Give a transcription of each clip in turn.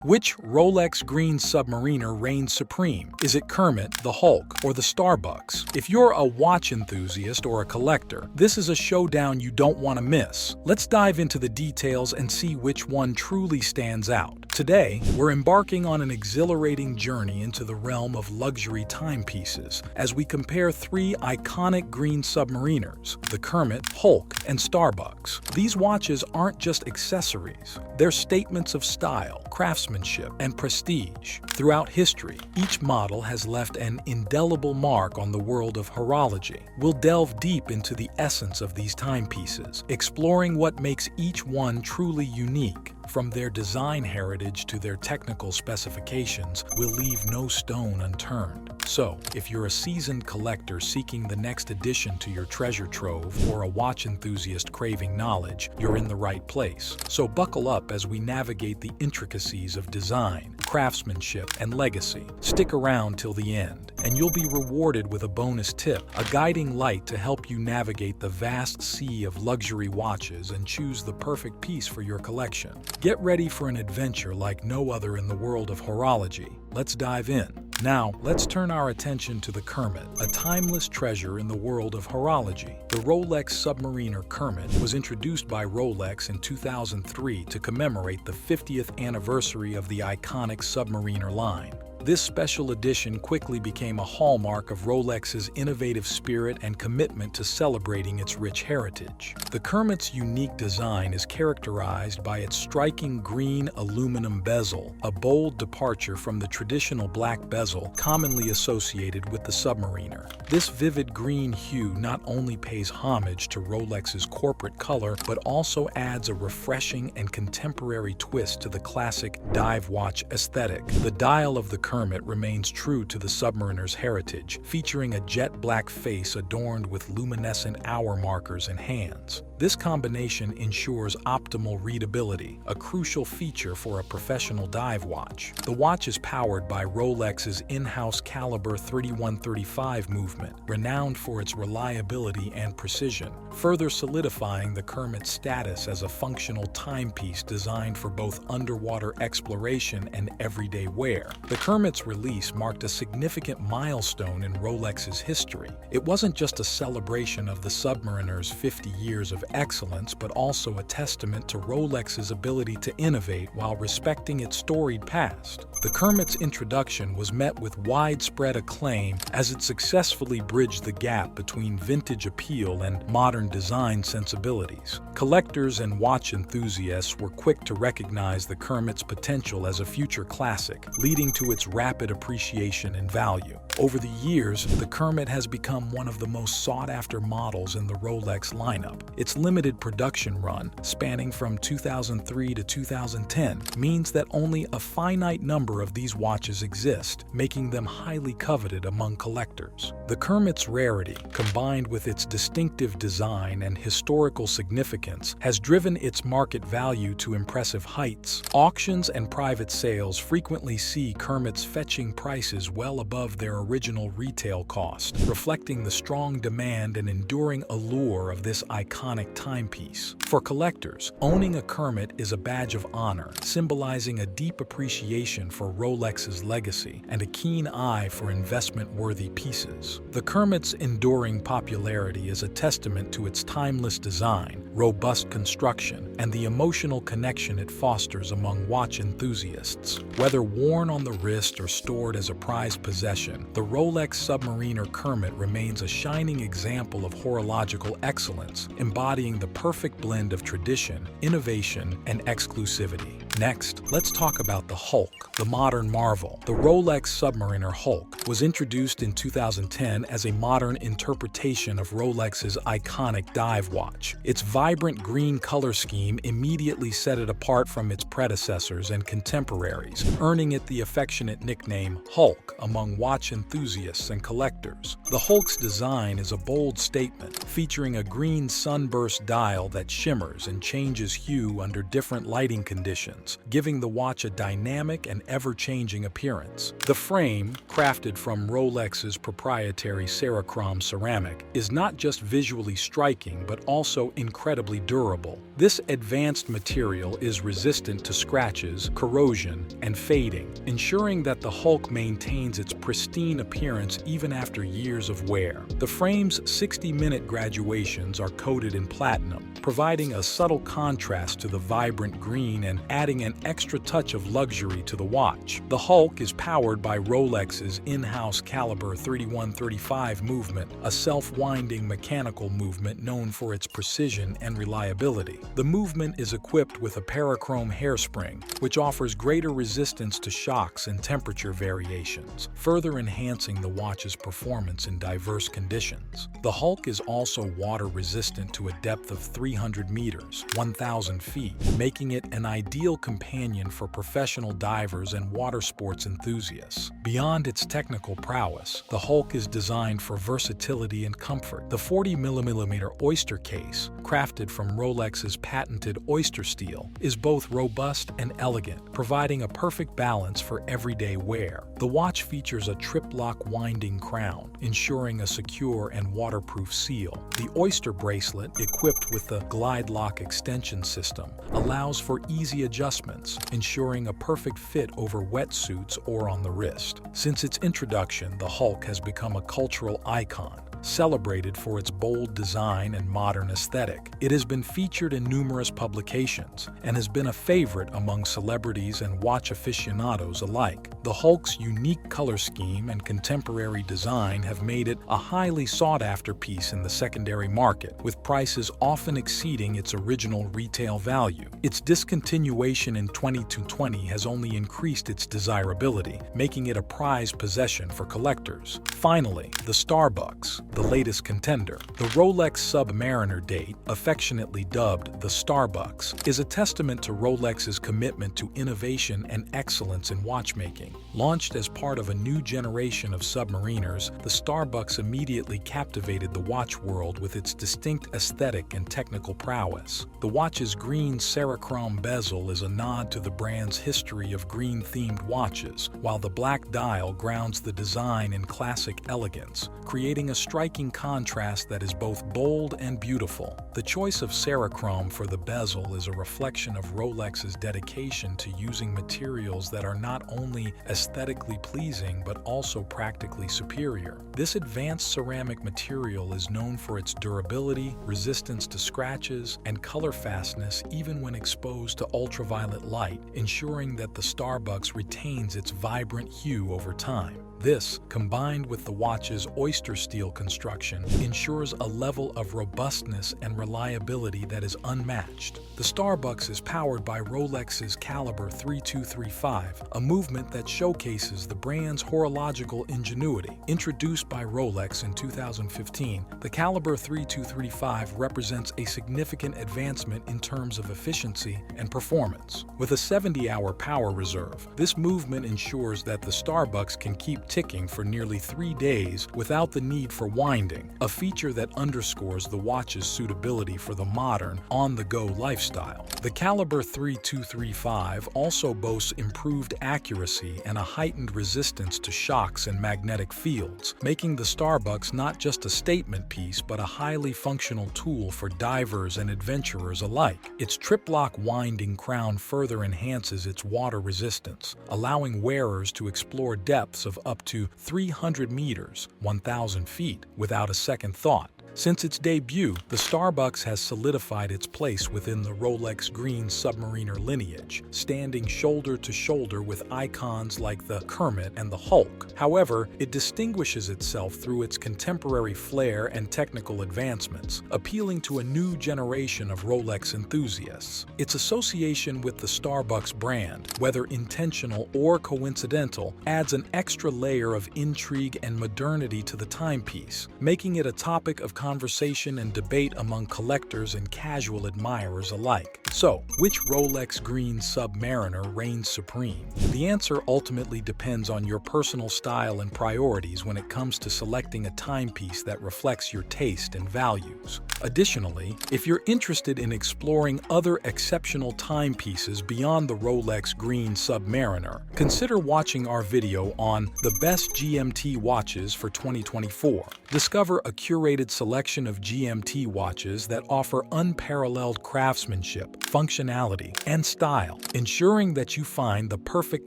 Which Rolex green Submariner reigns supreme? Is it Kermit, the Hulk, or the Starbucks? If you're a watch enthusiast or a collector, this is a showdown you don't want to miss. Let's dive into the details and see which one truly stands out. Today, we're embarking on an exhilarating journey into the realm of luxury timepieces as we compare three iconic green Submariners, the Kermit, Hulk, and Starbucks. These watches aren't just accessories, they're statements of style, craftsmanship, and prestige. Throughout history, each model has left an indelible mark on the world of horology. We'll delve deep into the essence of these timepieces, exploring what makes each one truly unique. From their design heritage to their technical specifications, we'll leave no stone unturned. So, if you're a seasoned collector seeking the next addition to your treasure trove or a watch enthusiast craving knowledge, you're in the right place. So buckle up as we navigate the intricacies of design, craftsmanship, and legacy. Stick around till the end, and you'll be rewarded with a bonus tip, a guiding light to help you navigate the vast sea of luxury watches and choose the perfect piece for your collection. Get ready for an adventure like no other in the world of horology. Let's dive in. Now, let's turn our attention to the Kermit, a timeless treasure in the world of horology. The Rolex Submariner Kermit was introduced by Rolex in 2003 to commemorate the 50th anniversary of the iconic Submariner line. This special edition quickly became a hallmark of Rolex's innovative spirit and commitment to celebrating its rich heritage. The Kermit's unique design is characterized by its striking green aluminum bezel, a bold departure from the traditional black bezel commonly associated with the Submariner. This vivid green hue not only pays homage to Rolex's corporate color, but also adds a refreshing and contemporary twist to the classic dive watch aesthetic. The dial of the Kermit remains true to the Submariner's heritage, featuring a jet black face adorned with luminescent hour markers and hands. This combination ensures optimal readability, a crucial feature for a professional dive watch. The watch is powered by Rolex's in-house caliber 3135 movement, renowned for its reliability and precision, further solidifying the Kermit's status as a functional timepiece designed for both underwater exploration and everyday wear. The Kermit's release marked a significant milestone in Rolex's history. It wasn't just a celebration of the Submariner's 50 years of excellence, but also a testament to Rolex's ability to innovate while respecting its storied past. The Kermit's introduction was met with widespread acclaim as it successfully bridged the gap between vintage appeal and modern design sensibilities. Collectors and watch enthusiasts were quick to recognize the Kermit's potential as a future classic, leading to its rapid appreciation and value. Over the years, the Kermit has become one of the most sought-after models in the Rolex lineup. Its limited production run, spanning from 2003 to 2010, means that only a finite number of these watches exist, making them highly coveted among collectors. The Kermit's rarity, combined with its distinctive design and historical significance, has driven its market value to impressive heights. Auctions and private sales frequently see Kermit's fetching prices well above their original retail cost, reflecting the strong demand and enduring allure of this iconic timepiece. For collectors, owning a Kermit is a badge of honor, symbolizing a deep appreciation for Rolex's legacy and a keen eye for investment-worthy pieces. The Kermit's enduring popularity is a testament to its timeless design, robust construction, and the emotional connection it fosters among watch enthusiasts. Whether worn on the wrist or stored as a prized possession, the Rolex Submariner Kermit remains a shining example of horological excellence, embodying the perfect blend of tradition, innovation, and exclusivity. Next, let's talk about the Hulk, the modern marvel. The Rolex Submariner Hulk was introduced in 2010 as a modern interpretation of Rolex's iconic dive watch. Its vibrant green color scheme immediately set it apart from its predecessors and contemporaries, earning it the affectionate nickname Hulk among watch enthusiasts and collectors. The Hulk's design is a bold statement, featuring a green sunburst dial that shimmers and changes hue under different lighting conditions. patterns, giving the watch a dynamic and ever-changing appearance. The frame, crafted from Rolex's proprietary Cerachrom ceramic, is not just visually striking but also incredibly durable. This advanced material is resistant to scratches, corrosion, and fading, ensuring that the Hulk maintains its pristine appearance even after years of wear. The frame's 60-minute graduations are coated in platinum, providing a subtle contrast to the vibrant green and adding an extra touch of luxury to the watch. The Hulk is powered by Rolex's in-house caliber 3135 movement, a self-winding mechanical movement known for its precision and reliability. The movement is equipped with a parachrome hairspring, which offers greater resistance to shocks and temperature variations, further enhancing the watch's performance in diverse conditions. The Hulk is also water-resistant to a depth of 300 meters, 1,000 feet, making it an ideal companion for professional divers and water sports enthusiasts. Beyond its technical prowess, the Hulk is designed for versatility and comfort. The 40mm oyster case, crafted from Rolex's patented oyster steel, is both robust and elegant, providing a perfect balance for everyday wear. The watch features a trip-lock winding crown, ensuring a secure and waterproof seal. The oyster bracelet, equipped with the glide lock extension system, allows for easy adjustments, ensuring a perfect fit over wetsuits or on the wrist. Since its introduction, the Hulk has become a cultural icon, celebrated for its bold design and modern aesthetic. It has been featured in numerous publications and has been a favorite among celebrities and watch aficionados alike. The Hulk's unique color scheme and contemporary design have made it a highly sought-after piece in the secondary market, with prices often exceeding its original retail value. Its discontinuation in 2020 has only increased its desirability, making it a prized possession for collectors. Finally, the Starbucks, the latest contender. The Rolex Submariner date, affectionately dubbed the Starbucks, is a testament to Rolex's commitment to innovation and excellence in watchmaking. Launched as part of a new generation of Submariners, the Starbucks immediately captivated the watch world with its distinct aesthetic and technical prowess. The watch's green Cerachrom bezel is a nod to the brand's history of green-themed watches, while the black dial grounds the design in classic elegance, creating a striking contrast that is both bold and beautiful. The choice of Cerachrom for the bezel is a reflection of Rolex's dedication to using materials that are not only aesthetically pleasing but also practically superior. This advanced ceramic material is known for its durability, resistance to scratches, and color fastness even when exposed to ultraviolet light, ensuring that the Starbucks retains its vibrant hue over time. This, combined with the watch's oyster steel construction, ensures a level of robustness and reliability that is unmatched. The Starbucks is powered by Rolex's Caliber 3235, a movement that showcases the brand's horological ingenuity. Introduced by Rolex in 2015, the Caliber 3235 represents a significant advancement in terms of efficiency and performance. With a 70-hour power reserve, this movement ensures that the Starbucks can keep ticking for nearly 3 days without the need for winding, a feature that underscores the watch's suitability for the modern, on-the-go lifestyle. The Caliber 3235 also boasts improved accuracy and a heightened resistance to shocks and magnetic fields, making the Starbucks not just a statement piece but a highly functional tool for divers and adventurers alike. Its trip-lock winding crown further enhances its water resistance, allowing wearers to explore depths of up to 300 meters, 1,000 feet, without a second thought. Since its debut, the Starbucks has solidified its place within the Rolex green Submariner lineage, standing shoulder to shoulder with icons like the Kermit and the Hulk. However, it distinguishes itself through its contemporary flair and technical advancements, appealing to a new generation of Rolex enthusiasts. Its association with the Starbucks brand, whether intentional or coincidental, adds an extra layer of intrigue and modernity to the timepiece, making it a topic of conversation and debate among collectors and casual admirers alike. So, which Rolex green Submariner reigns supreme? The answer ultimately depends on your personal style and priorities when it comes to selecting a timepiece that reflects your taste and values. Additionally, if you're interested in exploring other exceptional timepieces beyond the Rolex Green Submariner, consider watching our video on the best GMT watches for 2024. Discover a curated selection of GMT watches that offer unparalleled craftsmanship, functionality, and style, ensuring that you find the perfect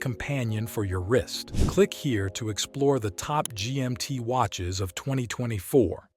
companion for your wrist. Click here to explore the top GMT watches of 2024.